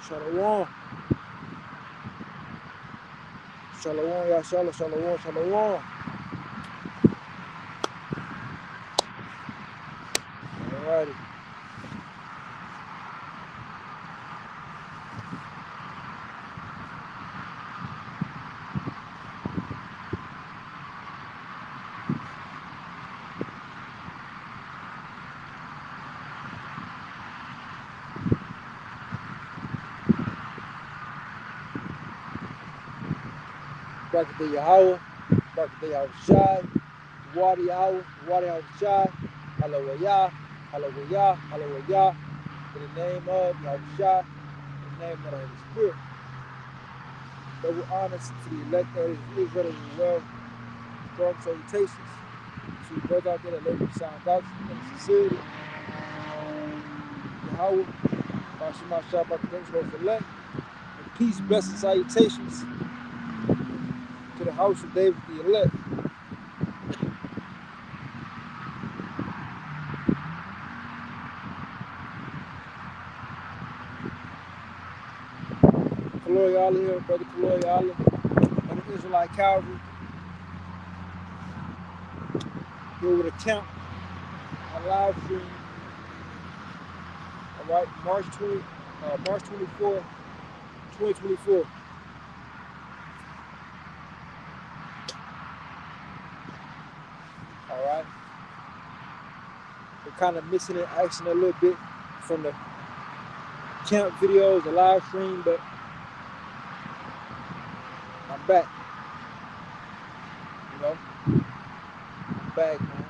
Shalom. Shalom, y'all. Shalom. Shalom. Alrighty. Barakatah Yahweh, Barakatah Yahushai, Wadi Yahweh, Wadi Yahushai, Hallelujah, Hallelujah, Hallelujah, in the name of Yahushai, in the name of the Holy Spirit. Double honors to the elect of Israel as well. Strong salutations to the brothers out there that live in sound doctrine and sincerity. Yahweh, Bashima Shabbat, thanks for the elect. And peace, blessings, salutations to the house of David, the elect. Kaloi Allah here, Brother Kaloi Allah, and the Israelite Calvary. Here with a count, a live stream. All right, March 24, 2024. All right. We're kind of missing in action a little bit from the camp videos, the live stream, but I'm back. You know, I'm back, man.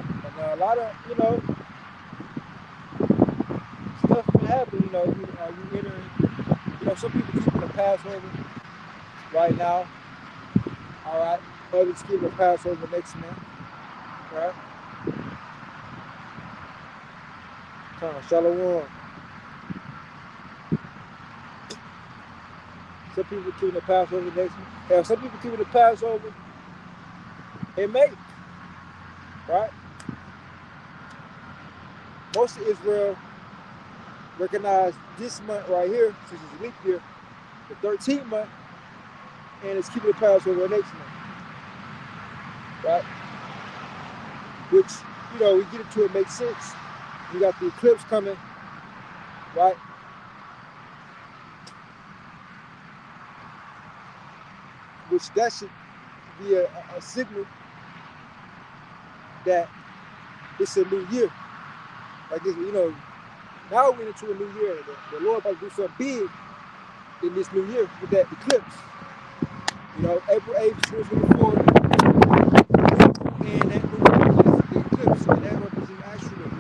And a lot of, you know, stuff can happen, you know, you entering, you know, some people keeping the Passover right now. All right. Others keeping the Passover next month. Right? Shalom. Some people keeping the Passover next month. Yeah, some people keeping the Passover in May. Right? Most of Israel recognize this month right here, since it's a leap year, the 13th month, and it's keeping the Passover next month. Right? Which, you know, we get into it makes sense. You got the eclipse coming, right? Which that should be a signal that it's a new year. Like this, you know, now we're into a new year. The Lord about to do something big in this new year with that eclipse. You know, April 8th, 2024, and that new year is the eclipse, and that represents actually.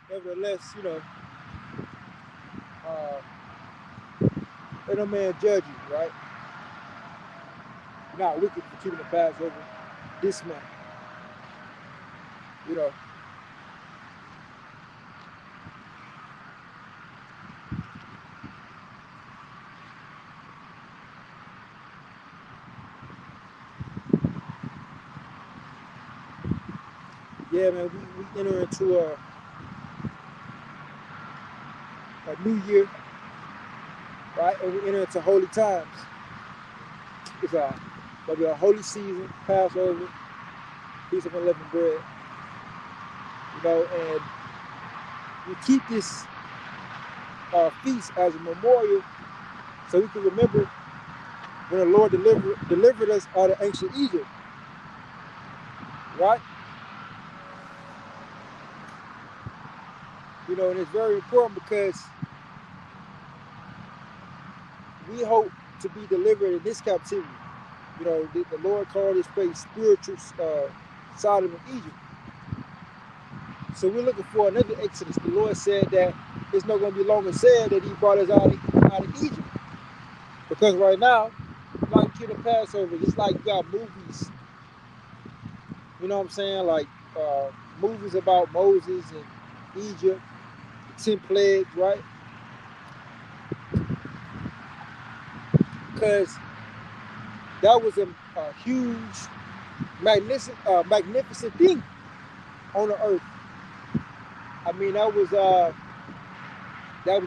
Nevertheless, you know, let no man judge you, right? You're not wicked for keeping the Passover this month. You know. Yeah, man, we enter into a new year, right? And we enter into holy times. It's gonna be a holy season, Passover, Feast of Unleavened Bread. You know, and we keep this feast as a memorial so we can remember when the Lord delivered us out of ancient Egypt, right? You know, and it's very important because we hope to be delivered in this captivity. You know, the Lord called this place spiritual Sodom and Egypt. So we're looking for another Exodus. The Lord said that it's not going to be longer said that he brought us out of Egypt. Because right now, like to the Passover, it's like you got movies, you know what I'm saying? Like movies about Moses and Egypt, the 10 plagues, right? Because that was a huge, magnificent thing on the earth. I mean, that was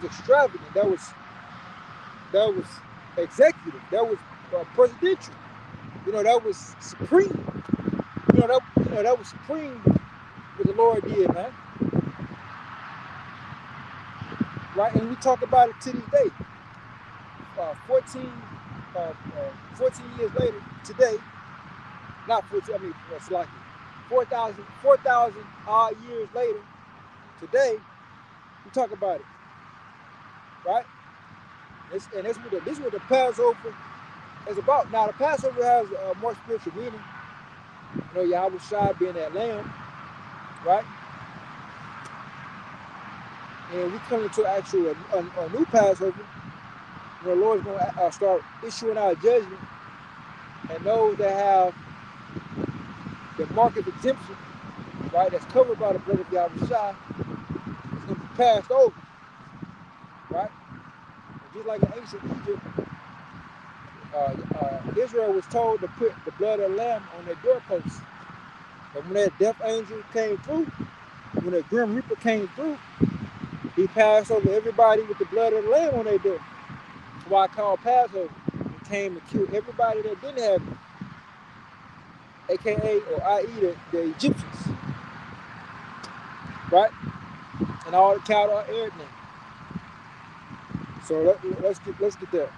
extravagant. That was executive. That was presidential. You know, that was supreme. That was supreme what the Lord did, man. Right? And we talk about it to this day. 14 years later, today, not 14, I mean, it's like 4,000 odd years later, today, we talk about it. Right? And this is what the Passover is about. Now, the Passover has a more spiritual meaning. You know, Yahweh Shai being that lamb, right? And we come into actual a new Passover. You know, the Lord's going to start issuing our judgment, and those that have the mark of exemption, right, that's covered by the blood of Yahweh Shai, is going to be passed over, right? And just like in ancient Egypt, Israel was told to put the blood of the lamb on their doorposts. But when that death angel came through, when that grim reaper came through, he passed over everybody with the blood of the lamb on their door. That's why I call Passover. He came to kill everybody that didn't have it, aka or i.e. the Egyptians, right? And all the cattle, everything. So let's get there.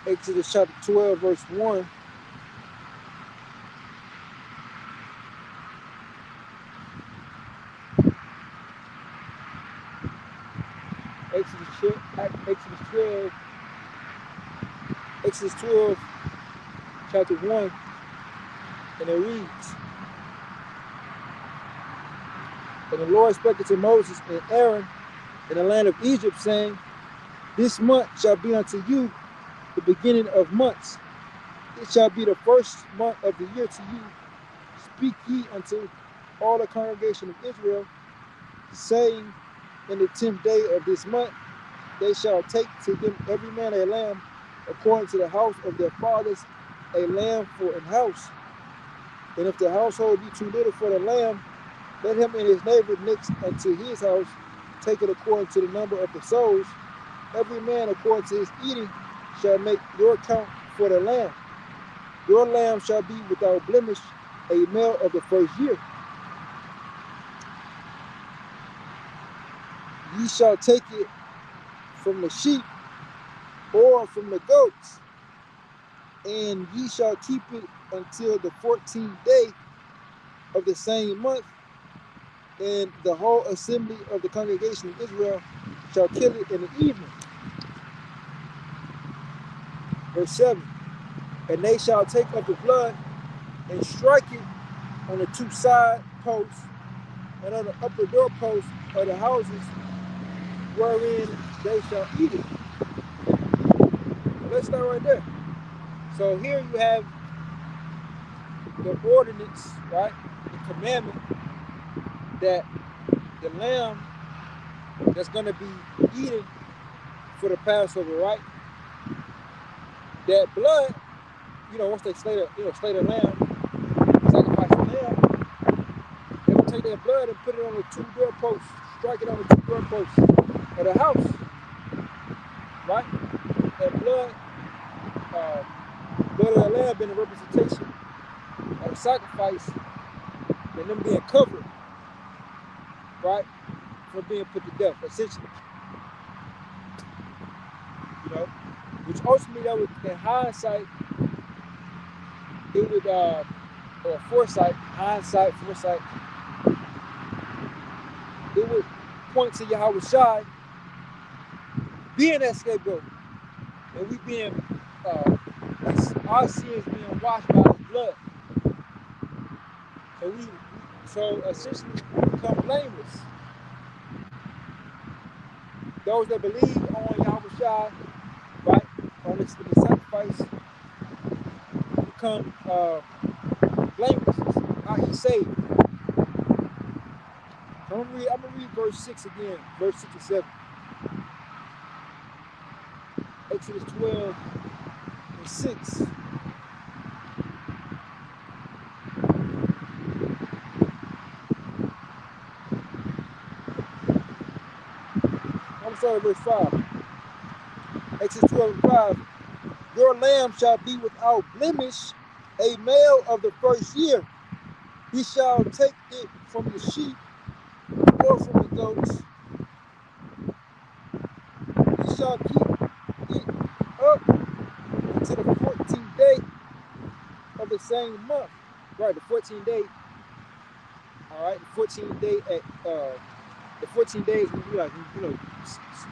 Exodus chapter 12, verse 1. Exodus 12, chapter 1, and it reads, and the Lord spake unto Moses and Aaron in the land of Egypt, saying, this month shall be unto you the beginning of months. It shall be the first month of the year to you. Speak ye unto all the congregation of Israel, saying, in the 10th day of this month, they shall take to them every man a lamb, according to the house of their fathers, a lamb for an house. And if the household be too little for the lamb, let him and his neighbor next unto his house take it according to the number of the souls. Every man according to his eating shall make your count for the lamb. Your lamb shall be without blemish, a male of the first year. Ye shall take it from the sheep or from the goats, and ye shall keep it until the 14th day of the same month, and the whole assembly of the congregation of Israel shall kill it in the evening. Verse 7, and they shall take of the blood and strike it on the two side posts and on the upper door posts of the houses wherein they shall eat it. Let's start right there. So here you have the ordinance, right? The commandment that the lamb that's going to be eaten for the Passover, right? That blood, once they slay the lamb, sacrifice the lamb, take that blood and put it on the 2 doorposts, strike it on the 2 doorposts of the house, right? That blood, blood of the lamb being a representation of the sacrifice and them being covered, right, from being put to death, essentially. You know, which ultimately that would, in hindsight, it would, or foresight, hindsight, foresight, it would point to Yahweh Shai being that scapegoat, and we being, our sins being washed by His blood. So essentially we become blameless. Those that believe on Yahweh Shai, right, on the sacrifice, become blameless. Not saved. So I'm gonna read verse 6 again, verse 6 and 7. Exodus 12 and 6. I'm sorry, verse 5. Exodus 12 and 5. Your lamb shall be without blemish, a male of the first year. He shall take it from the sheep or from the goats. He shall keep it up until the 14th day of the same month. Right, the 14th day. All right, the 14th day at the 14 days when you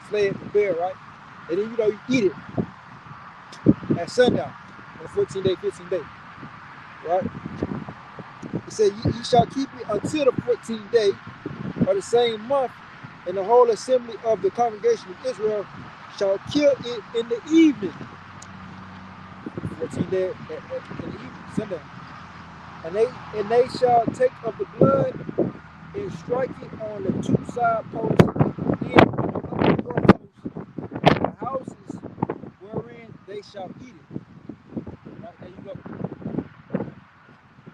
slay it, prepare, right? And then you eat it at sundown on the 14th day, 15th day, right? He said, "You shall keep it until the 14th day of the same month, and the whole assembly of the congregation of Israel shall kill it in the evening." 14th day in the evening, sundown. And they shall take of the blood and strike it on the 2 side posts and on the doorposts of the houses wherein they shall eat it. Right, there you go.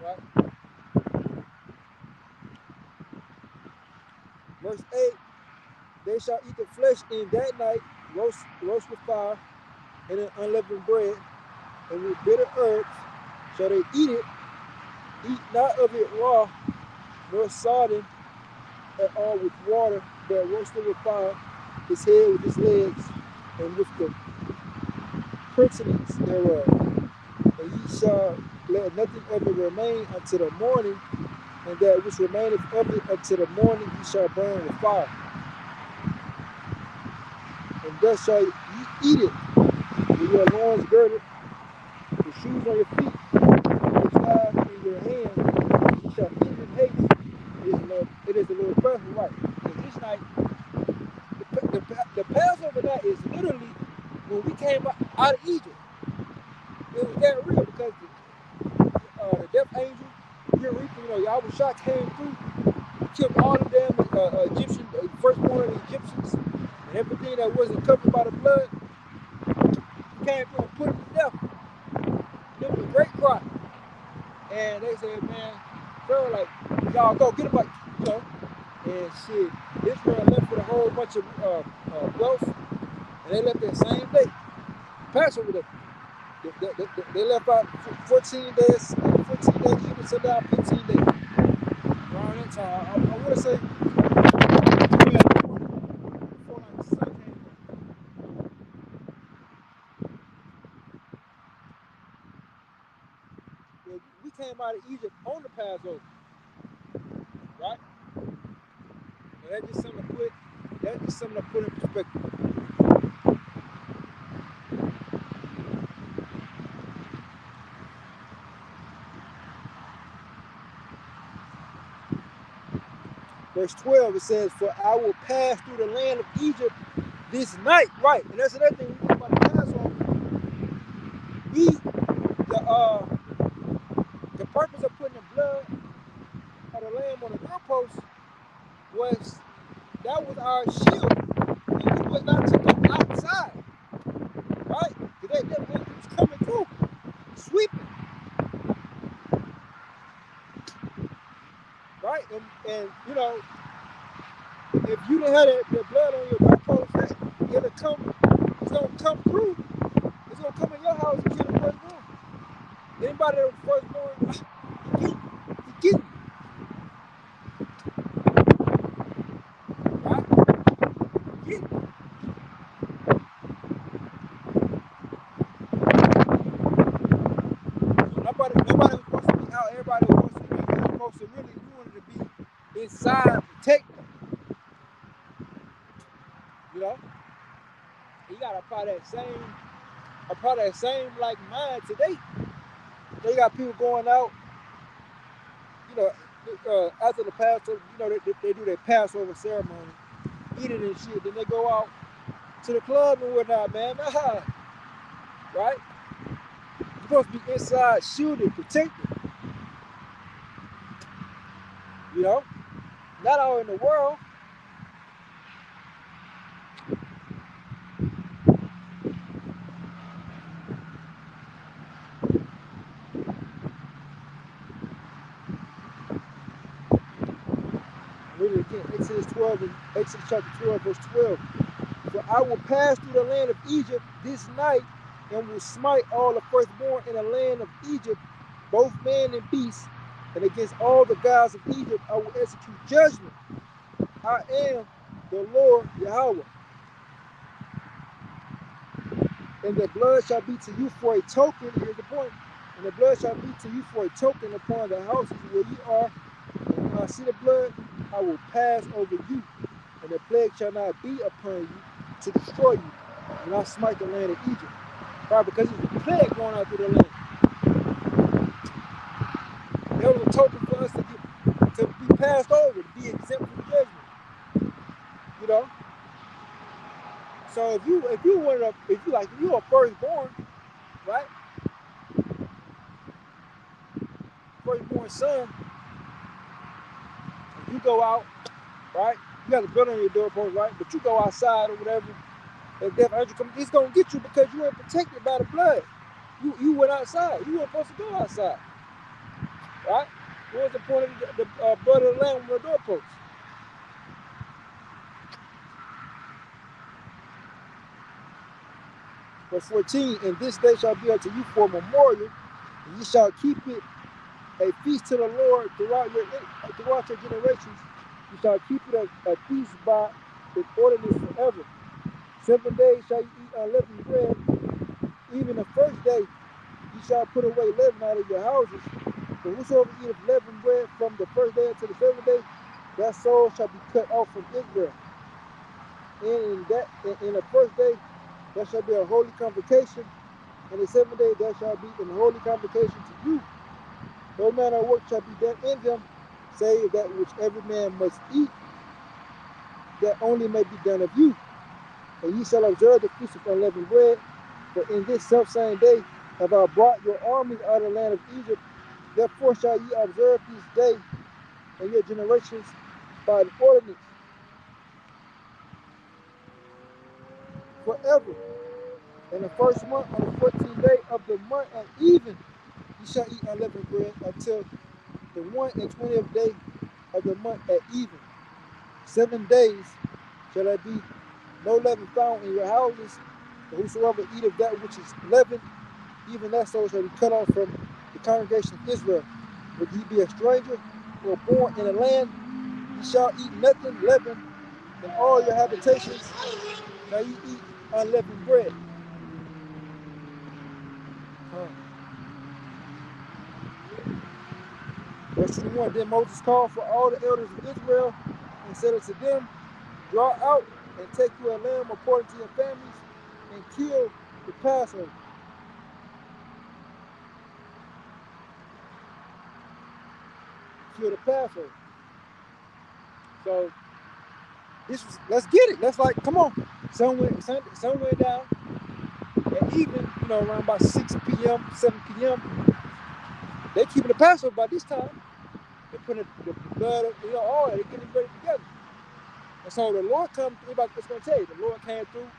Right. Verse 8, they shall eat the flesh in that night, roast with fire, and in unleavened bread, and with bitter herbs shall they eat it. Eat not of it raw, nor sodden at all with water, but roasted with fire, his head with his legs, and with the purtenance thereof. And ye shall let nothing of it remain until the morning, and that which remaineth of it until the morning ye shall burn with fire. And thus shall ye eat it, with your loins girded, with shoes on your feet, with staff in your hand. You shall eat it in haste. It is the Lord's Passover, right? Because this night, the Passover night is literally when we came out of Egypt. It was that real because the death angel, Yahweh Shai came through, killed all the damn Egyptian, firstborn of the Egyptians, and everything that wasn't covered by the blood. He came through and put them to death. There was a great cry. And they said, man, Pharaoh, like, y'all go get them, and shit, Israel left with a whole bunch of wealth, and they left that same day. Passover day. They left out 14 days, 14 days, even sundown, 15 days. Around that time, I want to say, before like the sun came up. Yeah, we came out of Egypt on the Passover, right? And that's just something to put in perspective. Verse 12, it says, "For I will pass through the land of Egypt this night." Right, and that's another thing we talk about the Passover. The purpose of putting the blood of the lamb on the doorpost was that was our shield. It was not to go outside, right? Because that angel was coming through, sweeping, right? And And you know, if you didn't have that blood on your doorpost, it'll come. It's gonna come through. It's gonna come in your house and kill the firstborn. Anybody that was firstborn, you get right? Get nobody was supposed to be out. Everybody was supposed to be. Supposed to really, you wanted to be inside, protect them. You know, you gotta apply that same like mind today. They got people going out, you know, after the Passover, you know, they do their Passover ceremony, eating and shit. Then they go out to the club and whatnot, man. Nah, right? You're supposed to be inside, shielded, protected. You know, not all in the world. Read it again. Exodus chapter 12, verse 12. For I will pass through the land of Egypt this night, and will smite all the firstborn in the land of Egypt, both man and beast, and against all the gods of Egypt I will execute judgment. I am the Lord Yahweh. And the blood shall be to you for a token. Here's the point. And the blood shall be to you for a token upon the houses where you are. And when I see the blood, I will pass over you, and the plague shall not be upon you to destroy you. And I smite the land of Egypt. Why? Because there's a plague going out through the land. That was a token for us to be passed over, to be exempt from judgment. You know? So if you a firstborn, right? Firstborn son, if you go out, right? You got the blood on your doorpost, right? But you go outside or whatever, and death angel comes, he's gonna get you because you weren't protected by the blood. You went outside. You weren't supposed to go outside, right? What was the point of the blood of the lamb on the doorpost? Verse 14, and this day shall be unto you for a memorial, and ye shall keep it a feast to the Lord throughout your generations. You shall keep it a feast by its ordinance forever. 7 days shall you eat unleavened bread. Even the first day you shall put away leaven out of your houses. For whosoever eateth leavened bread from the first day until the 7th day, that soul shall be cut off from Israel. And in the first day there shall be a holy convocation, and the 7th day there shall be an holy convocation to you. No manner of work shall be done in them, save that which every man must eat, that only may be done of you. And ye shall observe the feast of unleavened bread, for in this selfsame day have I brought your armies out of the land of Egypt. Therefore shall ye observe this day in your generations by an ordinance forever. In the first month, on the 14th day of the month at even, ye shall eat unleavened bread until the 21st day of the month at even. 7 days shall there be no leaven found in your houses, but whosoever eateth that which is leavened, even that soul shall be cut off from the congregation of Israel. If ye be a stranger or born in a land, ye shall eat nothing leavened. In all your habitations shall ye eat unleavened bread. Verse 21, then Moses called for all the elders of Israel and said unto them, draw out and take you a lamb according to your families, and kill the Passover. Kill the Passover. So let's get it. Let's come on. Sun went down. And even, around about 6 p.m., 7 p.m., they keeping the Passover by this time. They're putting the blood, all that. They're getting ready together. And so the Lord comes, everybody's going to tell you, the Lord came through,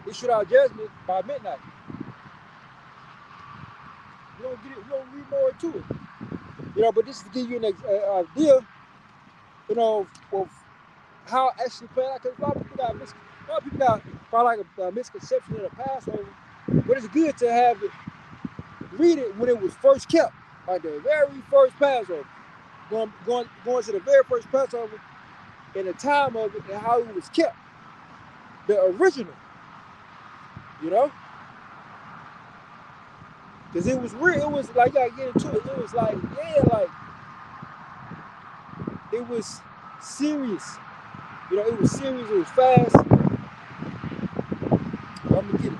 issued our judgment by midnight. We don't read more into it. But this is to give you an idea, of how it actually played out. Because a lot of people got probably like a misconception of the Passover, but it's good to have it, read it when it was first kept, like the very first Passover, going to the very first Passover, and the time of it and how it was kept, the original, you know, because it was real. It was like, I get into it. It was like, yeah, like it was serious. It was serious. It was fast. I'm gonna get it.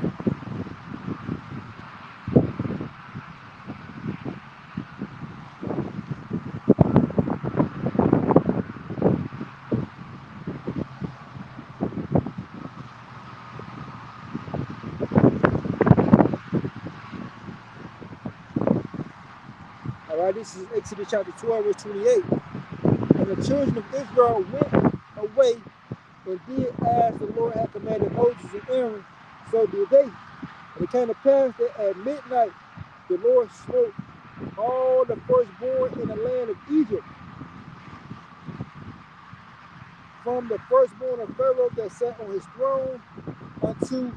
All right, this is Exodus chapter 12, verse 28. And the children of Israel went away and did as the Lord had commanded Moses and Aaron, so did they. And it came to pass that at midnight the Lord smote all the firstborn in the land of Egypt, from the firstborn of Pharaoh that sat on his throne unto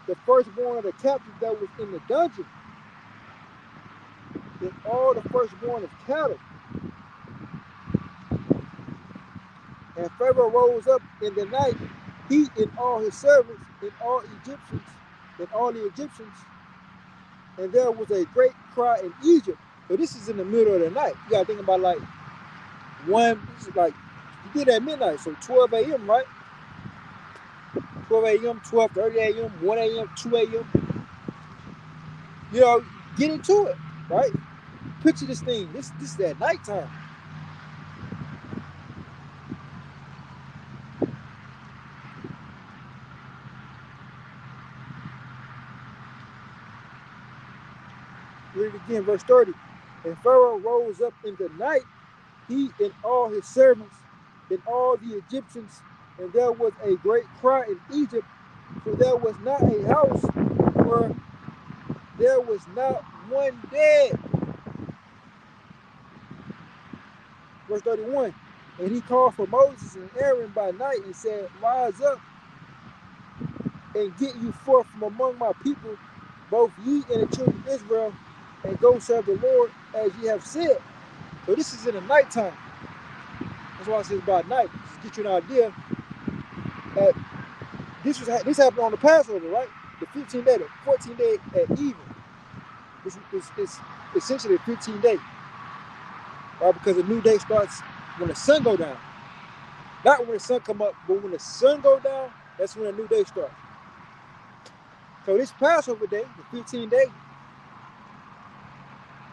the firstborn of the captive that was in the dungeon, and all the firstborn of cattle. And Pharaoh rose up in the night, he and all his servants, and all Egyptians, and all the Egyptians, and there was a great cry in Egypt. So this is in the middle of the night. You gotta think about like this is like, you did at midnight, so 12 a.m., right? 12 a.m., 12:30 a.m., 1 a.m., 2 a.m. Get into it, right? Picture this thing. This is at nighttime. Read it again, verse 30. And Pharaoh rose up in the night, he and all his servants, and all the Egyptians, and there was a great cry in Egypt, for there was not a house where there was not one dead. Verse 31. And he called for Moses and Aaron by night and said, rise up and get you forth from among my people, both ye and the children of Israel, and go serve the Lord as ye have said. So this is in the nighttime. That's why I say it's by night. Just to get you an idea. This happened on the Passover, right? The 15th day, the 14th day at even. It's essentially a 15th day, right? Because the new day starts when the sun go down. Not when the sun come up, but when the sun go down, that's when a new day starts. So this Passover day, the 15th day,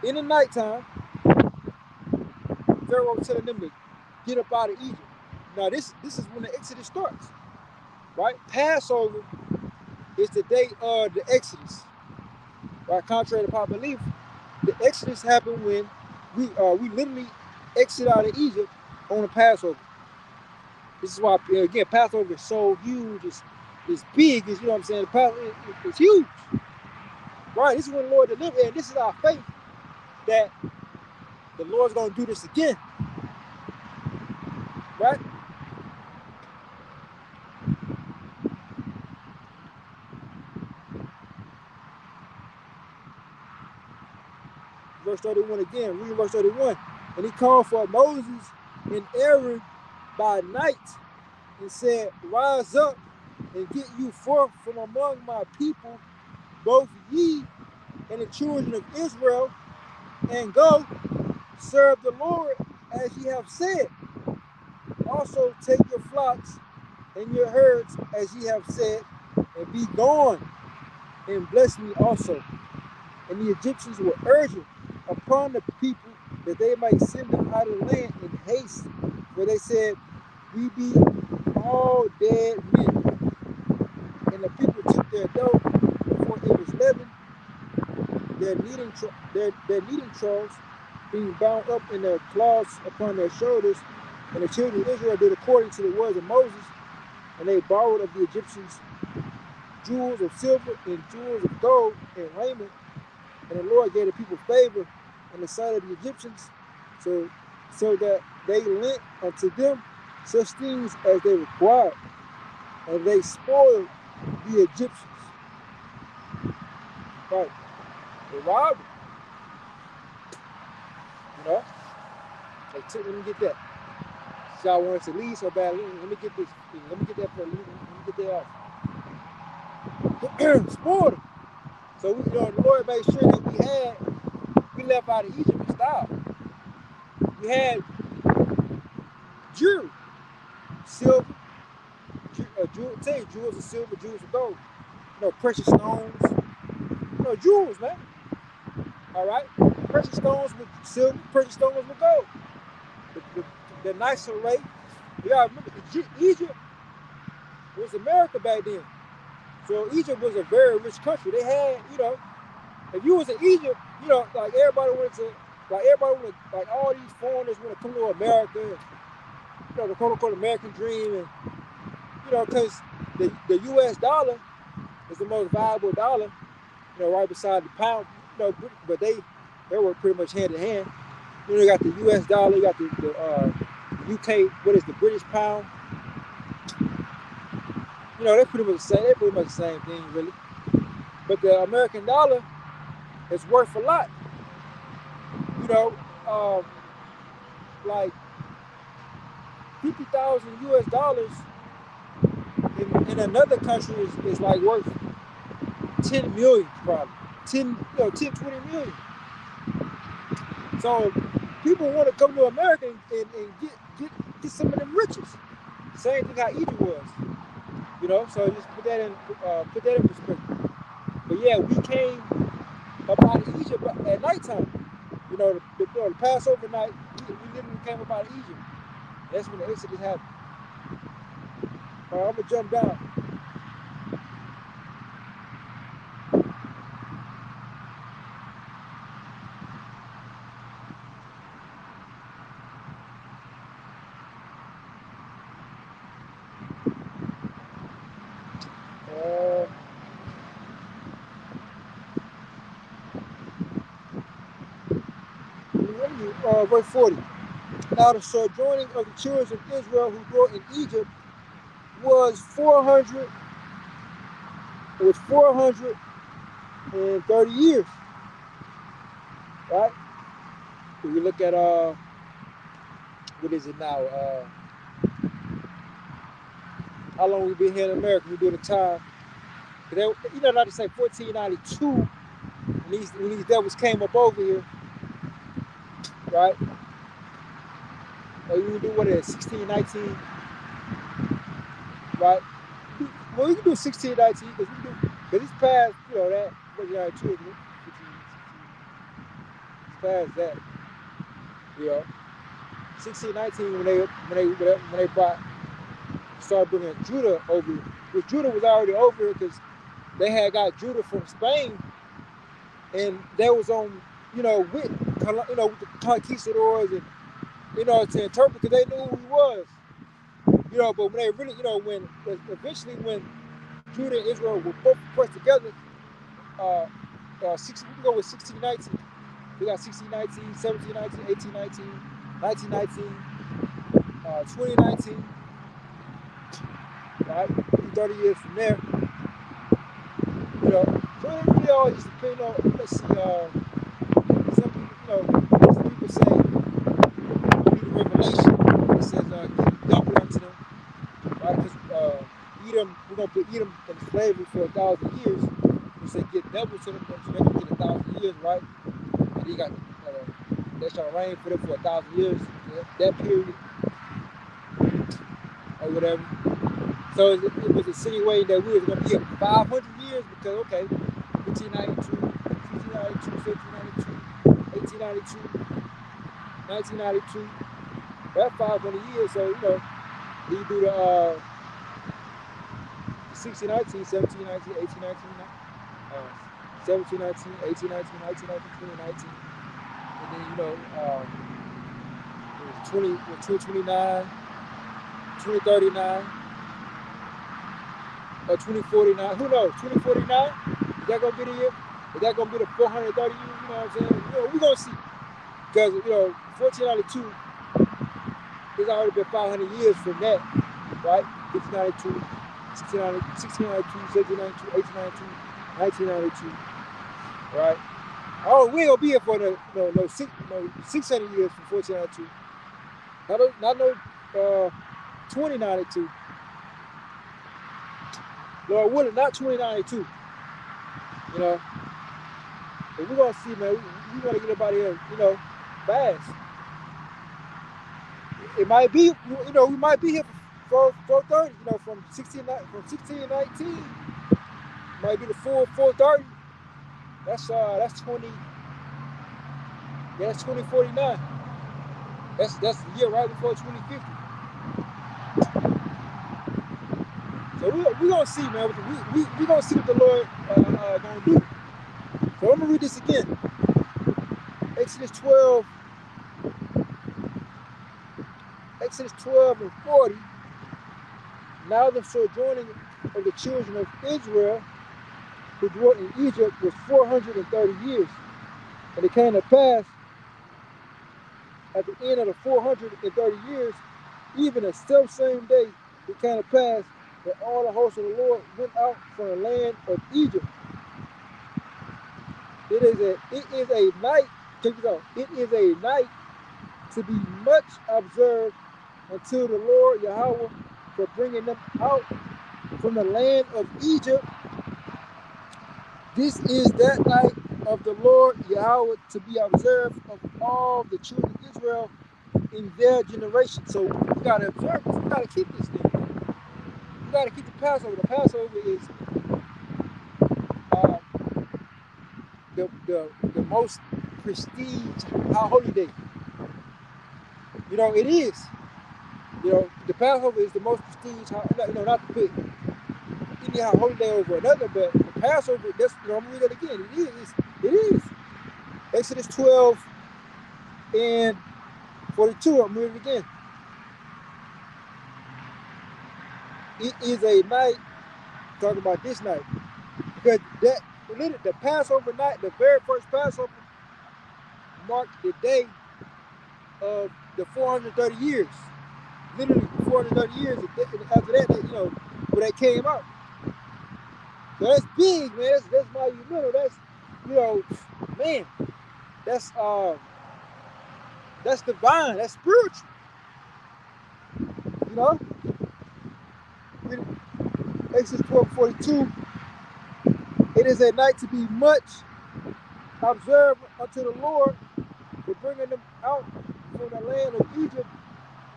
in the nighttime, Pharaoh telling them to get up out of Egypt. Now this is when the Exodus starts, right? Passover is the day of the Exodus, right? Contrary to popular belief, the Exodus happened when we literally exit out of Egypt on the Passover. This is why, again, Passover is so huge. It's big. You know what I'm saying? It's huge, right? This is when the Lord delivered, and this is our faith that the Lord's going to do this again, right? Verse 31 again. Read verse 31. And he called for Moses and Aaron by night and said, rise up and get you forth from among my people, both ye and the children of Israel, and go serve the Lord as ye have said. Also take your flocks and your herds as ye have said, and be gone, and bless me also. And the Egyptians were urgent upon the people that they might send them out of the land in haste, for they said, we be all dead men. And the people took their dough before it was leavened, their kneading troughs being bound up in their cloths upon their shoulders. And the children of Israel did according to the words of Moses, and they borrowed of the Egyptians jewels of silver and jewels of gold and raiment. And the Lord gave the people favor and the son of the Egyptians, so that they lent unto them such things as they required, and they spoiled the Egyptians. Right? They robbed them. You know? They took. Let me get that. Y'all wanted to leave so bad. Let me get this. Let me get that. Let me get that off. Spoiled them. So we, the Lord made sure that we left out of Egypt in style. We had jewelry, silver, jewels of silver, jewels of gold. Precious stones. Jewels, man. All right, precious stones with silver, precious stones with gold. The nice array. You gotta remember, Egypt was America back then. So Egypt was a very rich country. They had, if you was in Egypt, like everybody wanted to, like all these foreigners want to come to America, and, the quote unquote American dream, and because the U.S. dollar is the most valuable dollar, right beside the pound, but they were pretty much hand in hand. You got the U.S. dollar, you got the UK, what is the British pound? They're pretty much the same. They're pretty much the same thing, really. But the American dollar is worth a lot. Like 50,000 U.S. dollars in another country is like worth 10 million, probably 10, 20 million. So people want to come to America and get some of them riches. Same thing how Egypt was. So just put that in perspective. But yeah, we came up out of Egypt at nighttime. The Passover night, we literally came up out of Egypt. That's when the Exodus happened. I'm gonna jump down. Verse 40. Now the sojourning of the children of Israel who dwelt in Egypt was 430 years. Right? If we look at what is it now? How long we been here in America? We do the time. Like to say 1492 when these devils came up over here, right? Or you do what is 1619, right? Well, we can do 1619 because it's past, that 1492, isn't it? It's past that, 1619 when they started bringing Judah over here. Because Judah was already over here because they had got Judah from Spain, and they was on, with the conquistadors and, to interpret because they knew who he was. But when they really, when eventually when Judah and Israel were both put together, we can go with 1619. We got 1619, 1719, 1819, 1919, 2019. Right, 30 years from there. So it really all just depends on. Let's see. Some people say read the Revelation. It says give double unto them, right? Because Edom, we're gonna put Edom in slavery for 1,000 years. We say get double to them, so they're gonna get 1,000 years, right? And you got they shall reign for them for 1,000 years. That period or whatever. So it was insinuating that we was going to be here for 500 years because, okay, 1592, 1692, 1792, 1892, 1992, that's 500 years. So, you do the 1619, 1719, 1819, 1719, 1819, 1919, 2019. And then, it was 2029, 2039. Or 2049, who knows? 2049? Is that gonna be the year? Is that gonna be the 430 years? You know what I'm saying? We're gonna see. Because, 1492, it's already been 500 years from that, right? 1592, 1692, 1792, 1892, 1992, right? Oh, we ain't gonna be here for no 600 years from 1492. Not no 2092. Lord willing, not 2092. You know, but we're gonna see, man. We want to get everybody here, fast. It might be, we might be here for 4:30. From 1619, might be the full 4:30. That's 20. Yeah, that's 2049. That's the year right before 2050. So we gonna see, man. We gonna see what the Lord gonna do. So I'm gonna read this again. Exodus 12 and 40. Now the sojourning of the children of Israel who dwelt in Egypt was 430 years. And it came to pass at the end of the 430 years, even the self-same day, it came to pass that all the hosts of the Lord went out from the land of Egypt. It is a night, check this out, it is a night to be much observed until the Lord Yahweh for bringing them out from the land of Egypt. This is that night of the Lord Yahweh to be observed of all the children of Israel in their generation. So we gotta observe this. We gotta keep this thing. We gotta keep the Passover. The Passover is the most prestige holiday. It is. The Passover is the most prestige. Not to put any holiday over another, but the Passover. That's I'm gonna read that again. It is. It is. Exodus 12 and 42. I'm reading it again. It is a night. Talking about this night, because the Passover night, the very first Passover, marked the day of the 430 years. Literally 430 years. After that, when they came out. So that's big, man. That's monumental. That's, man. That's divine. That's spiritual. Exodus 12:42. It is a night to be much observed unto the Lord for bringing them out from the land of Egypt.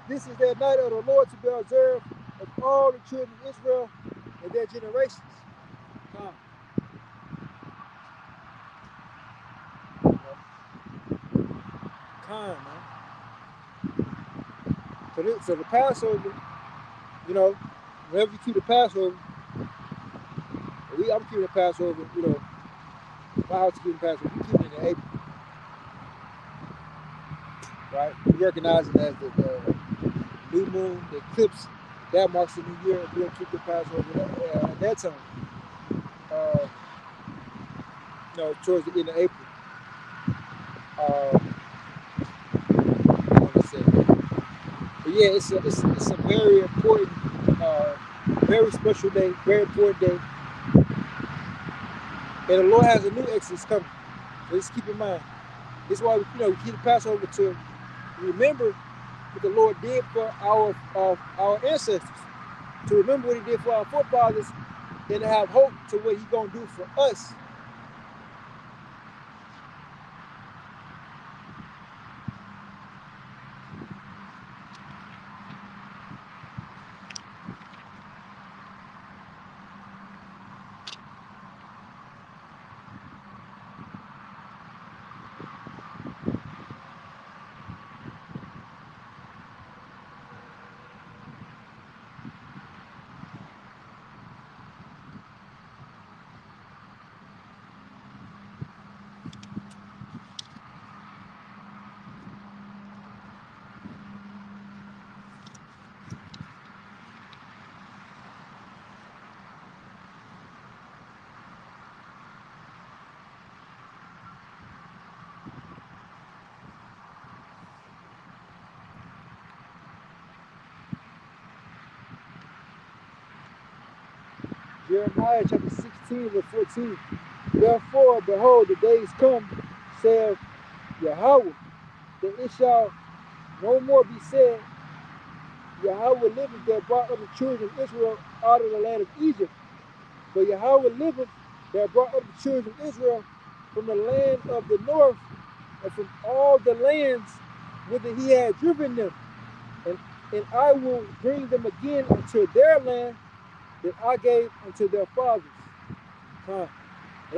This is that night of the Lord to be observed of all the children of Israel and their generations. Man. So the Passover, whenever you keep the Passover, I'm keeping the Passover, my house is keeping the Passover, we keep it in April. Right? We recognize it as the new moon, the eclipse, that marks the new year. We don't keep the Passover at that time. Towards the end of April. But yeah, it's a very important, very special day, very important day. And the Lord has a new Exodus coming. So just keep in mind. This is why we keep the Passover to remember what the Lord did for our ancestors. To remember what He did for our forefathers, and to have hope to what He's gonna do for us. Jeremiah chapter 16, verse 14. Therefore, behold, the days come, saith Yahweh, that it shall no more be said, Yahweh liveth that brought up the children of Israel out of the land of Egypt. But Yahweh liveth that brought up the children of Israel from the land of the north and from all the lands whither he had driven them. And I will bring them again into their land that I gave unto their fathers. And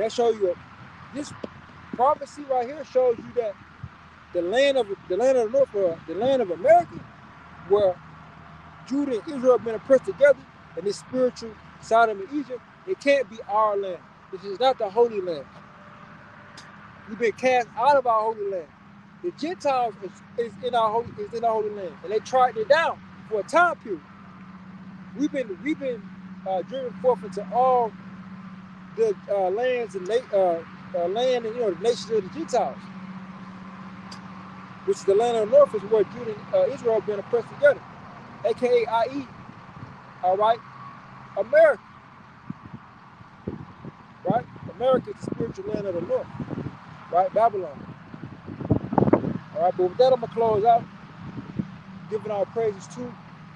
that shows you this prophecy right here shows you that the land of the north, or the land of America, where Judah and Israel have been oppressed together, and this spiritual Sodom and Egypt, it can't be our land. This is not the Holy Land. We've been cast out of our Holy Land. The Gentiles is in our Holy Land, and they tried it down for a time period. We've been driven forth into all the lands and land and the nations of the Gentiles, which is the land of the north, is where Judah and Israel have been oppressed together, aka i.e., all right, America, right? America is the spiritual land of the north, right? Babylon. All right, but with that, I'm gonna close out, giving our praises to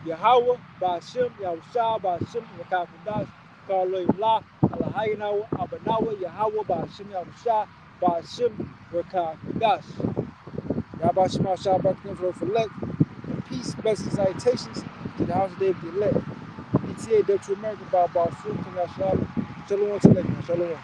Yahweh, Ba'ashem, Yahushua, Ba'ashem, Rakah Kadash, Karloim La, Alahayinawa, Abanawa, Yahweh, Ba'ashem, Yahushua, Ba'ashem, Rakah Kadash. Yahweh Shema Shabbat for elect. Peace, blessings, salutations to the house of David the elect. ETA, Dutch America, Babal, Shalom, Shalom, Shalom.